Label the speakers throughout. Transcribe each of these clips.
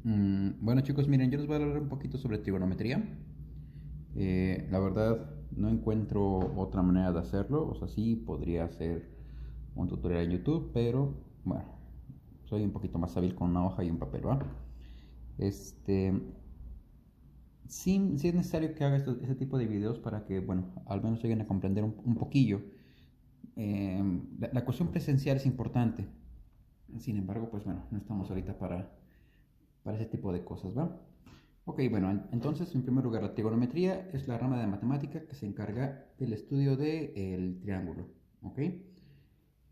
Speaker 1: Bueno chicos, miren, yo les voy a hablar un poquito sobre trigonometría. La verdad no encuentro otra manera de hacerlo, o sea, sí podría hacer un tutorial en YouTube, pero bueno, soy un poquito más hábil con una hoja y un papel, ¿va? Este, sí es necesario que haga este tipo de videos para que, bueno, al menos lleguen a comprender un poquillo. La cuestión presencial es importante, sin embargo, pues bueno, no estamos ahorita para ese tipo de cosas, ¿va? Ok, bueno, entonces en primer lugar la trigonometría es la rama de matemática que se encarga del estudio del triángulo, ¿ok?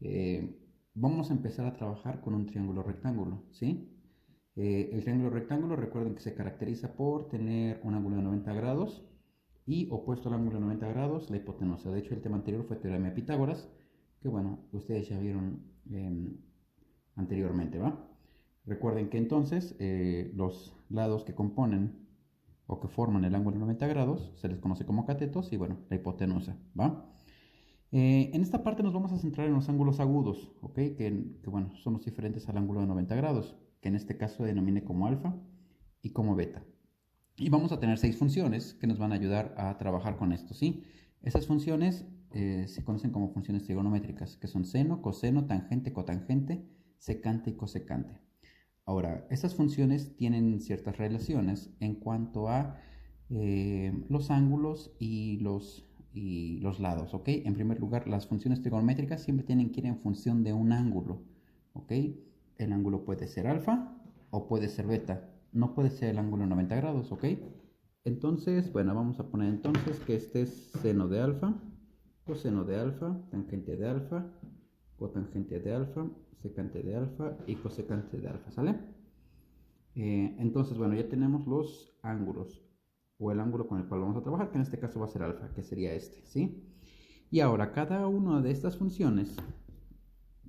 Speaker 1: Eh, Vamos a empezar a trabajar con un triángulo rectángulo, ¿sí? El triángulo rectángulo, recuerden que se caracteriza por tener un ángulo de 90 grados y opuesto al ángulo de 90 grados la hipotenusa. De hecho, el tema anterior fue teorema de Pitágoras, que bueno, ustedes ya vieron anteriormente, ¿va? Recuerden que entonces los lados que componen o que forman el ángulo de 90 grados se les conoce como catetos y bueno, la hipotenusa, ¿va? En esta parte nos vamos a centrar en los ángulos agudos, ¿ok? Que bueno, son los diferentes al ángulo de 90 grados, que en este caso denomine como alfa y como beta. Y vamos a tener 6 funciones que nos van a ayudar a trabajar con esto, ¿sí? Esas funciones se conocen como funciones trigonométricas, que son seno, coseno, tangente, cotangente, secante y cosecante. Ahora, estas funciones tienen ciertas relaciones en cuanto a los ángulos y los lados, ¿ok? En primer lugar, las funciones trigonométricas siempre tienen que ir en función de un ángulo, ¿ok? El ángulo puede ser alfa o puede ser beta, no puede ser el ángulo 90 grados, ¿ok? Entonces, bueno, vamos a poner entonces que este es seno de alfa, coseno de alfa, tangente de alfa, cotangente de alfa, secante de alfa y cosecante de alfa, ¿sale? Entonces, bueno, ya tenemos los ángulos o el ángulo con el cual vamos a trabajar, que en este caso va a ser alfa, que sería este, ¿sí? Y ahora, cada una de estas funciones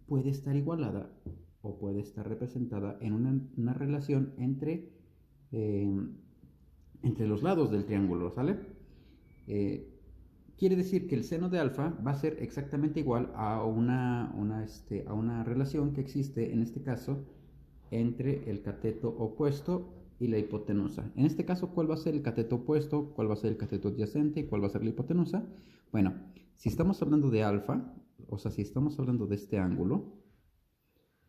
Speaker 1: puede estar igualada o puede estar representada en una relación eh, entre los lados del triángulo, ¿sale? Eh, Quiere decir que el seno de alfa va a ser exactamente igual a a una relación que existe en este caso entre el cateto opuesto y la hipotenusa. En este caso, ¿cuál va a ser el cateto opuesto? ¿Cuál va a ser el cateto adyacente? ¿Y cuál va a ser la hipotenusa? Bueno, si estamos hablando de alfa, o sea, si estamos hablando de este ángulo,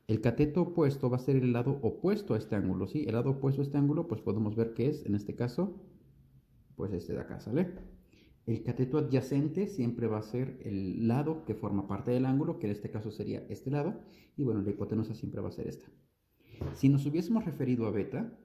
Speaker 1: el cateto opuesto va a ser el lado opuesto a este ángulo, ¿sí? El lado opuesto a este ángulo, pues podemos ver que es, en este caso, pues este de acá, ¿sale? El cateto adyacente siempre va a ser el lado que forma parte del ángulo, que en este caso sería este lado, y bueno, la hipotenusa siempre va a ser esta. Si nos hubiésemos referido a beta,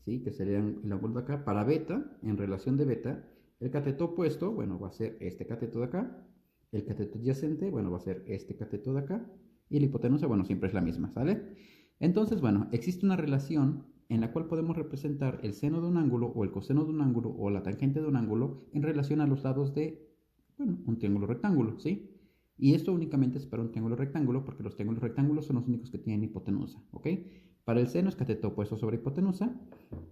Speaker 1: ¿sí? Que sería el ángulo de acá, para beta, en relación de beta, el cateto opuesto, bueno, va a ser este cateto de acá, el cateto adyacente, bueno, va a ser este cateto de acá, y la hipotenusa, bueno, siempre es la misma, ¿sale? Entonces, bueno, existe una relación en la cual podemos representar el seno de un ángulo o el coseno de un ángulo o la tangente de un ángulo en relación a los lados de, bueno, un triángulo rectángulo, ¿sí? Y esto únicamente es para un triángulo rectángulo porque los triángulos rectángulos son los únicos que tienen hipotenusa, ¿ok? Para el seno es cateto opuesto sobre hipotenusa,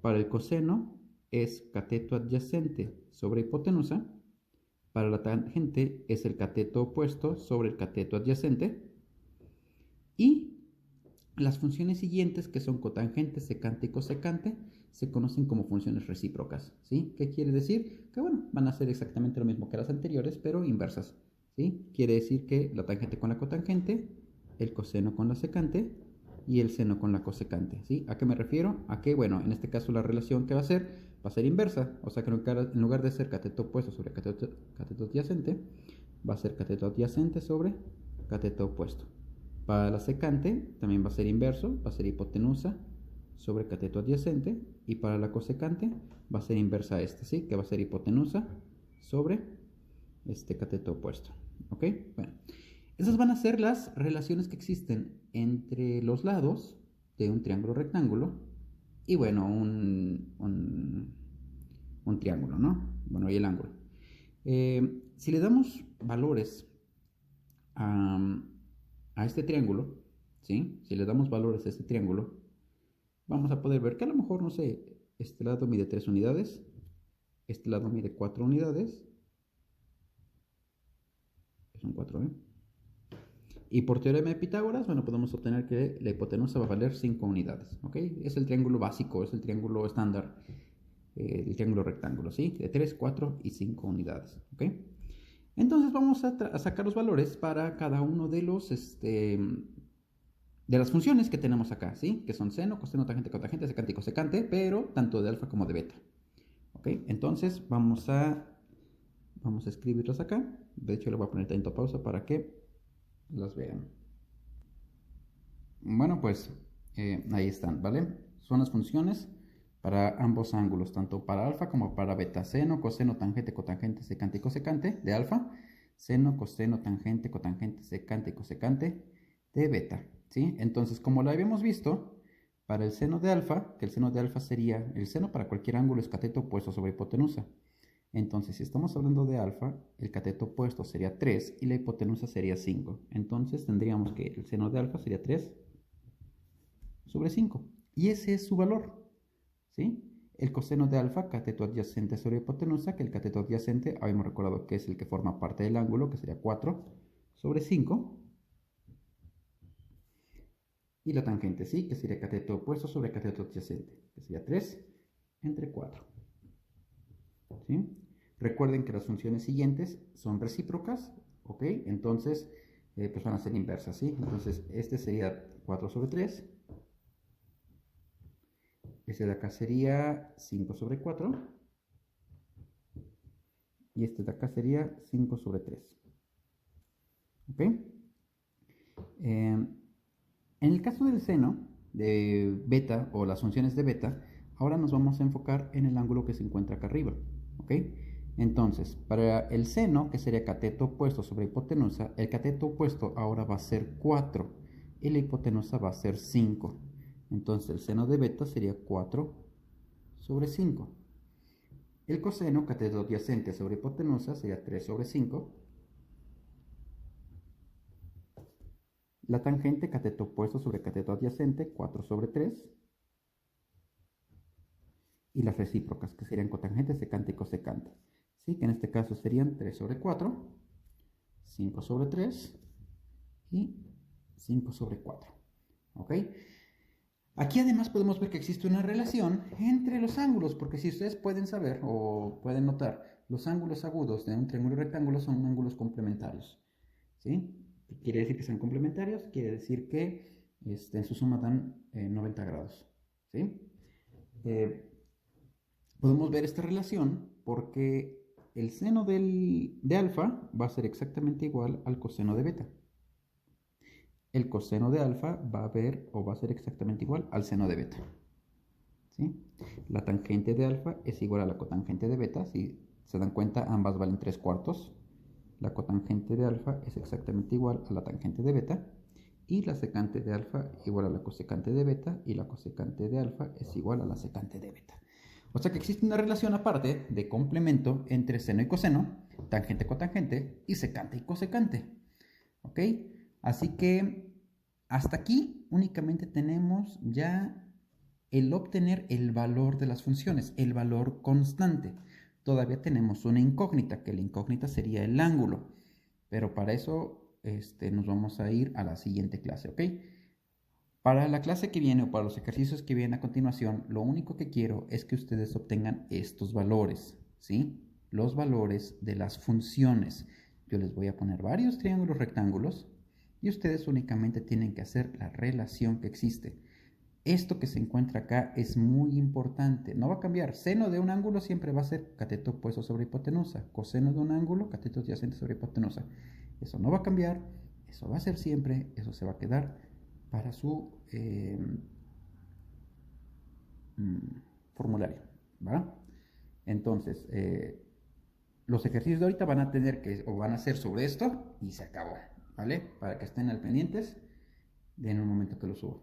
Speaker 1: para el coseno es cateto adyacente sobre hipotenusa, para la tangente es el cateto opuesto sobre el cateto adyacente y las funciones siguientes, que son cotangente, secante y cosecante, se conocen como funciones recíprocas, ¿sí? ¿Qué quiere decir? Que, bueno, van a ser exactamente lo mismo que las anteriores, pero inversas, ¿sí? Quiere decir que la tangente con la cotangente, el coseno con la secante y el seno con la cosecante, ¿sí? ¿A qué me refiero? A que, bueno, en este caso la relación que va a ser inversa, o sea que en lugar de ser cateto opuesto sobre cateto adyacente, va a ser cateto adyacente sobre cateto opuesto. Para la secante también va a ser inverso, va a ser hipotenusa sobre cateto adyacente, y para la cosecante va a ser inversa a este, ¿sí? Que va a ser hipotenusa sobre este cateto opuesto, ¿ok? Bueno, esas van a ser las relaciones que existen entre los lados de un triángulo rectángulo y bueno, un triángulo, ¿no? Bueno, y el ángulo. Si le damos valores a, a este triángulo, ¿sí? Si le damos valores a este triángulo, vamos a poder ver que a lo mejor, no sé, este lado mide 3 unidades, este lado mide 4 unidades, son 4, ¿eh? Y por teorema de Pitágoras, bueno, podemos obtener que la hipotenusa va a valer 5 unidades, ¿ok? Es el triángulo básico, es el triángulo estándar, el triángulo rectángulo, ¿sí? De 3, 4 y 5 unidades, ¿ok? Entonces vamos a sacar los valores para cada uno de los, de las funciones que tenemos acá, ¿sí? Que son seno, coseno, tangente, cotangente, secante y cosecante, pero tanto de alfa como de beta, ¿ok? Entonces vamos a escribirlas acá. De hecho, le voy a poner tanto pausa para que las vean. Bueno, pues ahí están, ¿vale? Son las funciones para ambos ángulos, tanto para alfa como para beta. Seno, coseno, tangente, cotangente, secante y cosecante de alfa. Seno, coseno, tangente, cotangente, secante y cosecante de beta, ¿sí? Entonces, como lo habíamos visto, para el seno de alfa, que el seno de alfa sería, el seno para cualquier ángulo es cateto opuesto sobre hipotenusa. Entonces, si estamos hablando de alfa, el cateto opuesto sería 3 y la hipotenusa sería 5. Entonces, tendríamos que el seno de alfa sería 3 sobre 5. Y ese es su valor, ¿sí? El coseno de alfa, cateto adyacente sobre hipotenusa, que el cateto adyacente, habíamos recordado que es el que forma parte del ángulo, que sería 4 sobre 5. Y la tangente, ¿sí? Que sería cateto opuesto sobre cateto adyacente, que sería 3 entre 4. ¿Sí? Recuerden que las funciones siguientes son recíprocas, ¿ok? Entonces, pues van a ser inversas, ¿sí? Entonces, este sería 4 sobre 3. Este de acá sería 5 sobre 4. Y este de acá sería 5 sobre 3. ¿Ok? En el caso del seno de beta o las funciones de beta, ahora nos vamos a enfocar en el ángulo que se encuentra acá arriba. ¿Ok? Entonces, para el seno, que sería cateto opuesto sobre hipotenusa, el cateto opuesto ahora va a ser 4 y la hipotenusa va a ser 5. Entonces, el seno de beta sería 4 sobre 5. El coseno, cateto adyacente sobre hipotenusa, sería 3 sobre 5. La tangente, cateto opuesto sobre cateto adyacente, 4 sobre 3. Y las recíprocas, que serían cotangente, secante y cosecante. ¿Sí? Que en este caso serían 3 sobre 4, 5 sobre 3 y 5 sobre 4. ¿Ok? Aquí además podemos ver que existe una relación entre los ángulos, porque si ustedes pueden saber o pueden notar, los ángulos agudos de un triángulo y rectángulo son ángulos complementarios. ¿Sí? Quiere decir que sean complementarios, quiere decir que en su suma dan 90 grados. ¿Sí? Podemos ver esta relación porque el seno de alfa va a ser exactamente igual al coseno de beta. El coseno de alfa va a ver o va a ser exactamente igual al seno de beta. ¿Sí? La tangente de alfa es igual a la cotangente de beta. Si se dan cuenta, ambas valen 3/4. La cotangente de alfa es exactamente igual a la tangente de beta. Y la secante de alfa igual a la cosecante de beta. Y la cosecante de alfa es igual a la secante de beta. O sea que existe una relación aparte de complemento entre seno y coseno, tangente cotangente y secante y cosecante. ¿Ok? Así que hasta aquí únicamente tenemos ya el obtener el valor de las funciones, el valor constante. Todavía tenemos una incógnita, que la incógnita sería el ángulo. Pero para eso nos vamos a ir a la siguiente clase, ¿ok? Para la clase que viene o para los ejercicios que vienen a continuación, lo único que quiero es que ustedes obtengan estos valores, ¿sí? Los valores de las funciones. Yo les voy a poner varios triángulos rectángulos y ustedes únicamente tienen que hacer la relación que existe. Esto que se encuentra acá es muy importante, no va a cambiar. Seno de un ángulo siempre va a ser cateto opuesto sobre hipotenusa. Coseno de un ángulo, cateto adyacente sobre hipotenusa. Eso no va a cambiar, eso va a ser siempre, eso se va a quedar para su formulario, ¿va? Entonces, los ejercicios de ahorita van a tener que, o van a ser sobre esto y se acabó, ¿vale? Para que estén al pendientes de en un momento que lo subo.